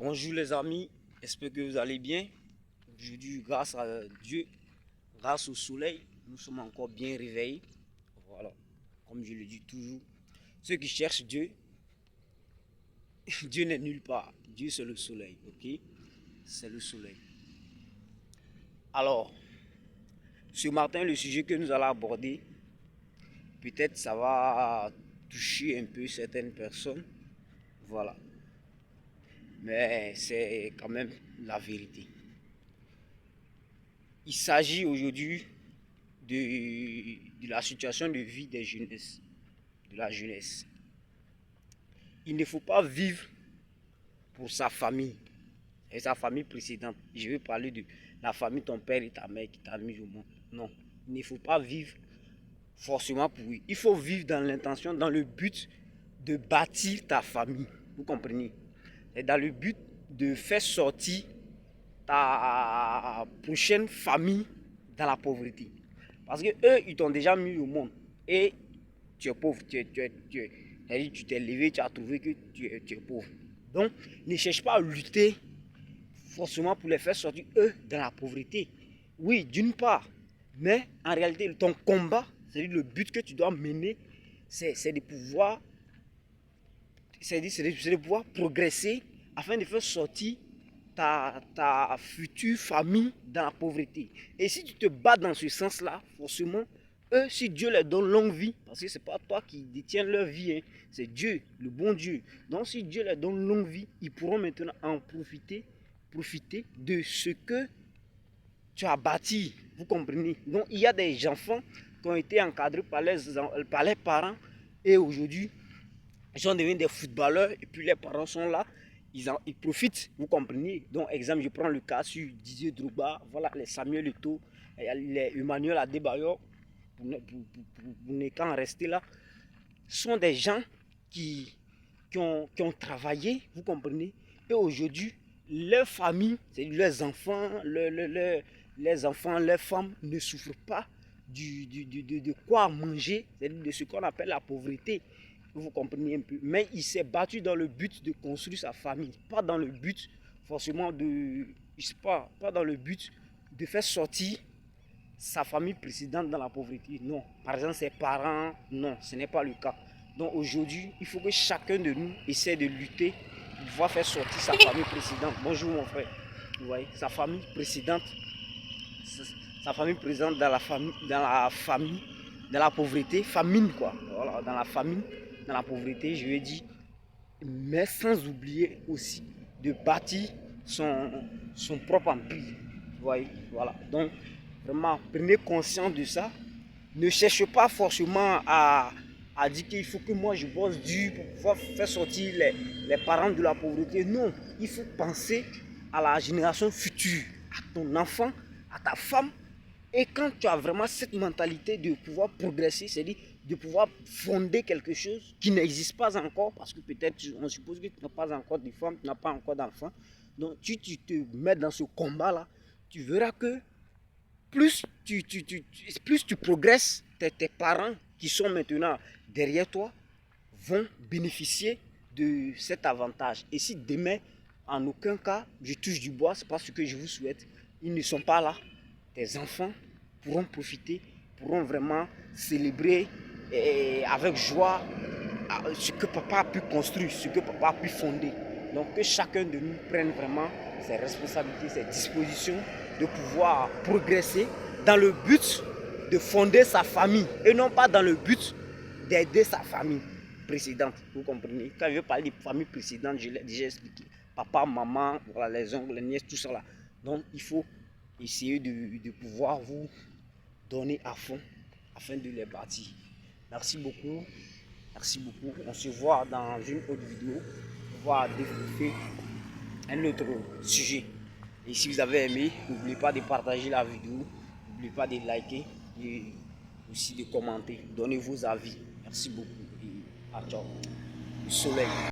Bonjour les amis, j'espère que vous allez bien. Aujourd'hui, grâce à Dieu, grâce au soleil, nous sommes encore bien réveillés. Voilà, comme je le dis toujours, ceux qui cherchent Dieu, Dieu n'est nulle part. Dieu c'est le soleil, ok? C'est le soleil. Alors, ce matin, le sujet que nous allons aborder, peut-être ça va toucher un peu certaines personnes. Voilà. Mais c'est quand même la vérité. Il s'agit aujourd'hui de la situation de vie des jeunesses, de la jeunesse. Il ne faut pas vivre pour sa famille et sa famille précédente. Je veux parler de la famille, ton père et ta mère qui t'a mis au monde. Non, il ne faut pas vivre forcément pour eux. Il faut vivre dans l'intention, dans le but de bâtir ta famille. Vous comprenez? Et dans le but de faire sortir ta prochaine famille dans la pauvreté. Parce que eux, ils t'ont déjà mis au monde. Et tu es pauvre. Tu t'es levé, tu as trouvé que tu es pauvre. Donc, ne cherche pas à lutter forcément pour les faire sortir, eux, dans la pauvreté. Oui, d'une part. Mais en réalité, ton combat, c'est-à-dire le but que tu dois mener, c'est de pouvoir, de pouvoir progresser afin de faire sortir ta future famille dans la pauvreté. Et si tu te bats dans ce sens-là, forcément, eux, si Dieu leur donne longue vie, parce que ce n'est pas toi qui détiens leur vie, hein, c'est Dieu, le bon Dieu. Donc si Dieu leur donne longue vie, ils pourront maintenant en profiter de ce que tu as bâti. Vous comprenez? Donc il y a des enfants qui ont été encadrés par les parents et aujourd'hui, ils sont devenus des footballeurs et puis les parents sont là. Ils profitent, vous comprenez. Donc, exemple, je prends le cas sur Didier Drogba, voilà, les Samuel Eto'o, les Emmanuel Adebayor, pour ne qu'en rester là, sont des gens qui ont travaillé, vous comprenez. Et aujourd'hui, leurs familles, leurs enfants, leurs femmes ne souffrent pas de quoi manger, c'est-à-dire de ce qu'on appelle la pauvreté. Vous comprenez un peu. Mais il s'est battu dans le but de construire sa famille. Pas dans le but forcément pas dans le but de faire sortir sa famille précédente dans la pauvreté. Non. Par exemple, ses parents, non, ce n'est pas le cas. Donc aujourd'hui, il faut que chacun de nous essaie de lutter pour pouvoir faire sortir sa famille précédente. Bonjour mon frère. Vous voyez, sa famille précédente dans la pauvreté, famine quoi. Voilà, dans la famine, dans la pauvreté, je veux dire, mais sans oublier aussi de bâtir son propre empire. Vous voyez, voilà. Donc, vraiment, prenez conscience de ça. Ne cherchez pas forcément à dire qu'il faut que moi je bosse dur pour pouvoir faire sortir les parents de la pauvreté. Non, il faut penser à la génération future, à ton enfant, à ta femme. Et quand tu as vraiment cette mentalité de pouvoir progresser, c'est-à-dire de pouvoir fonder quelque chose qui n'existe pas encore, parce que peut-être on suppose que tu n'as pas encore de femme, tu n'as pas encore d'enfant. Donc tu te mets dans ce combat-là, tu verras que plus tu progresses, tes parents qui sont maintenant derrière toi vont bénéficier de cet avantage. Et si demain, en aucun cas, je touche du bois, ce n'est pas ce que je vous souhaite, ils ne sont pas là, tes enfants pourront profiter, pourront vraiment célébrer avec joie ce que papa a pu construire, ce que papa a pu fonder. Donc que chacun de nous prenne vraiment ses responsabilités, ses dispositions de pouvoir progresser dans le but de fonder sa famille et non pas dans le but d'aider sa famille précédente. Vous comprenez? Quand je veux parler de famille précédente, je l'ai déjà expliqué. Papa, maman, voilà, les oncles, les nièces, tout ça là. Donc il faut essayer de pouvoir vous donner à fond afin de les bâtir. Merci beaucoup. Merci beaucoup. On se voit dans une autre vidéo pour voir développer un autre sujet. Et si vous avez aimé, n'oubliez pas de partager la vidéo, n'oubliez pas de liker et aussi de commenter. Donnez vos avis. Merci beaucoup et à ciao. Le soleil.